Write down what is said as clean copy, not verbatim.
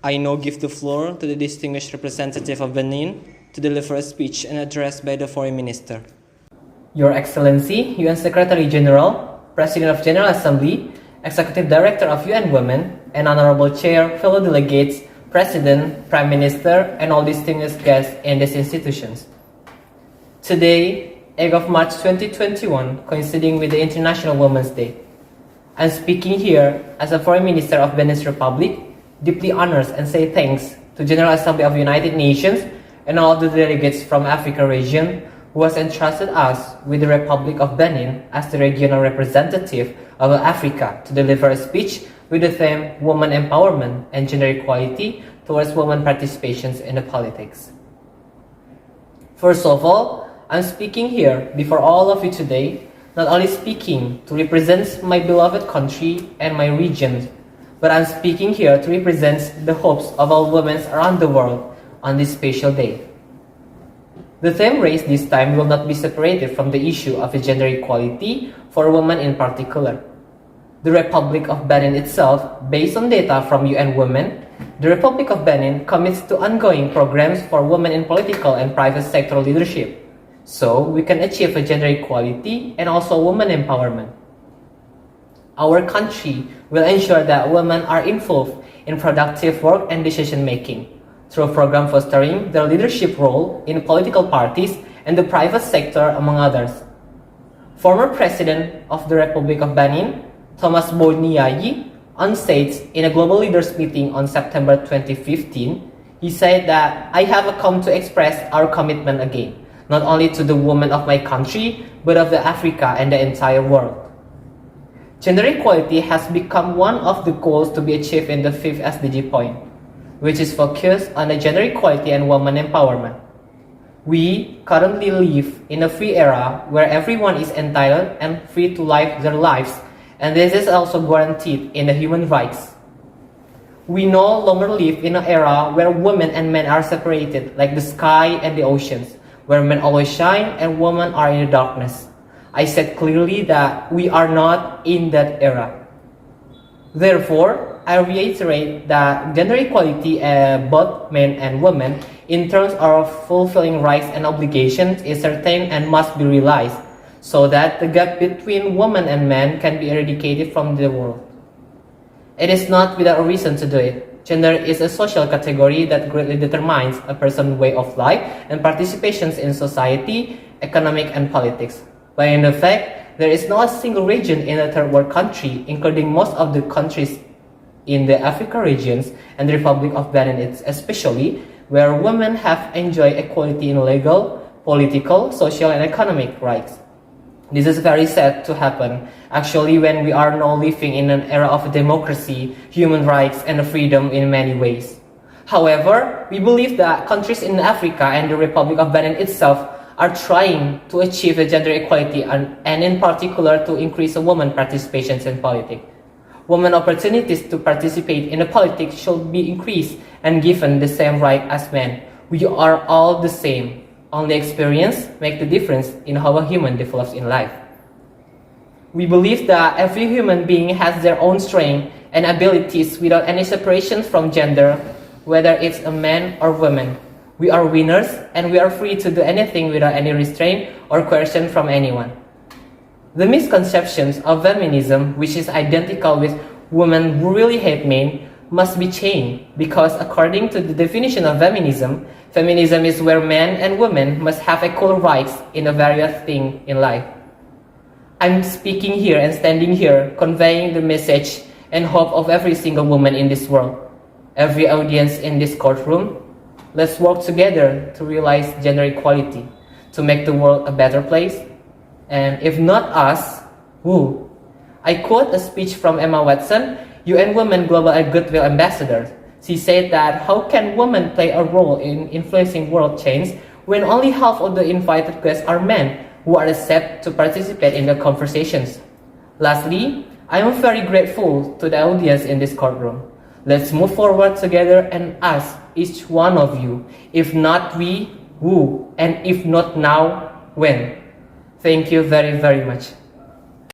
I now give the floor to the distinguished representative of Benin to deliver a speech and address by the Foreign Minister. Your Excellency, UN Secretary General, President of General Assembly, Executive Director of UN Women, and Honorable Chair, fellow delegates, President, Prime Minister, and all distinguished guests in these institutions. Today, 8th of March 2021, coinciding with the International Women's Day, I'm speaking here as a Foreign Minister of Benin's Republic, deeply honors and say thanks to General Assembly of United Nations and all the delegates from Africa region who has entrusted us with the Republic of Benin as the regional representative of Africa to deliver a speech with the theme Women Empowerment and Gender Equality towards women participations in the politics. First of all, I'm speaking here before all of you today, not only speaking to represent my beloved country and my region, but I'm speaking here to represent the hopes of all women around the world on this special day. The theme raised this time will not be separated from the issue of gender equality for women in particular. The Republic of Benin itself, based on data from UN Women, the Republic of Benin commits to ongoing programs for women in political and private sector leadership, so we can achieve a gender equality and also women empowerment. Our country will ensure that women are involved in productive work and decision making through program fostering their leadership role in political parties and the private sector, among others. Former President of the Republic of Benin, Thomas Boniayi, on stage in a global leaders meeting on September 2015, he said that I have come to express our commitment again, not only to the women of my country, but of the Africa and the entire world. Gender equality has become one of the goals to be achieved in the 5th SDG point, which is focused on the gender equality and women empowerment. We currently live in a free era where everyone is entitled and free to live their lives, and this is also guaranteed in the human rights. We no longer live in an era where women and men are separated like the sky and the oceans, where men always shine and women are in the darkness. I said clearly that we are not in that era. Therefore, I reiterate that gender equality, both men and women, in terms of fulfilling rights and obligations, is certain and must be realized, so that the gap between women and men can be eradicated from the world. It is not without a reason to do it. Gender is a social category that greatly determines a person's way of life and participations in society, economic, and politics. But in fact, there is not a single region in a third world country, including most of the countries in the Africa regions and the Republic of Benin especially, where women have enjoyed equality in legal, political, social, and economic rights. This is very sad to happen, actually, when we are now living in an era of democracy, human rights, and freedom in many ways. However, we believe that countries in Africa and the Republic of Benin itself are trying to achieve gender equality and in particular to increase women participations in politics. Women opportunities to participate in the politics should be increased and given the same right as men. We are all the same. Only experience makes the difference in how a human develops in life. We believe that every human being has their own strength and abilities without any separation from gender, whether it's a man or woman. We are winners and we are free to do anything without any restraint or coercion from anyone. The misconceptions of feminism, which is identical with women who really hate men, must be changed because according to the definition of feminism, feminism is where men and women must have equal rights in a various things in life. I'm speaking here and standing here conveying the message and hope of every single woman in this world. Every audience in this courtroom, let's work together to realize gender equality, to make the world a better place. And if not us, who? I quote a speech from Emma Watson, UN Women Global Goodwill Ambassador. She said that how can women play a role in influencing world change when only half of the invited guests are men who are accepted to participate in the conversations? Lastly, I am very grateful to the audience in this courtroom. Let's move forward together and ask each one of you, if not we, who? And if not now, when? Thank you very, very much.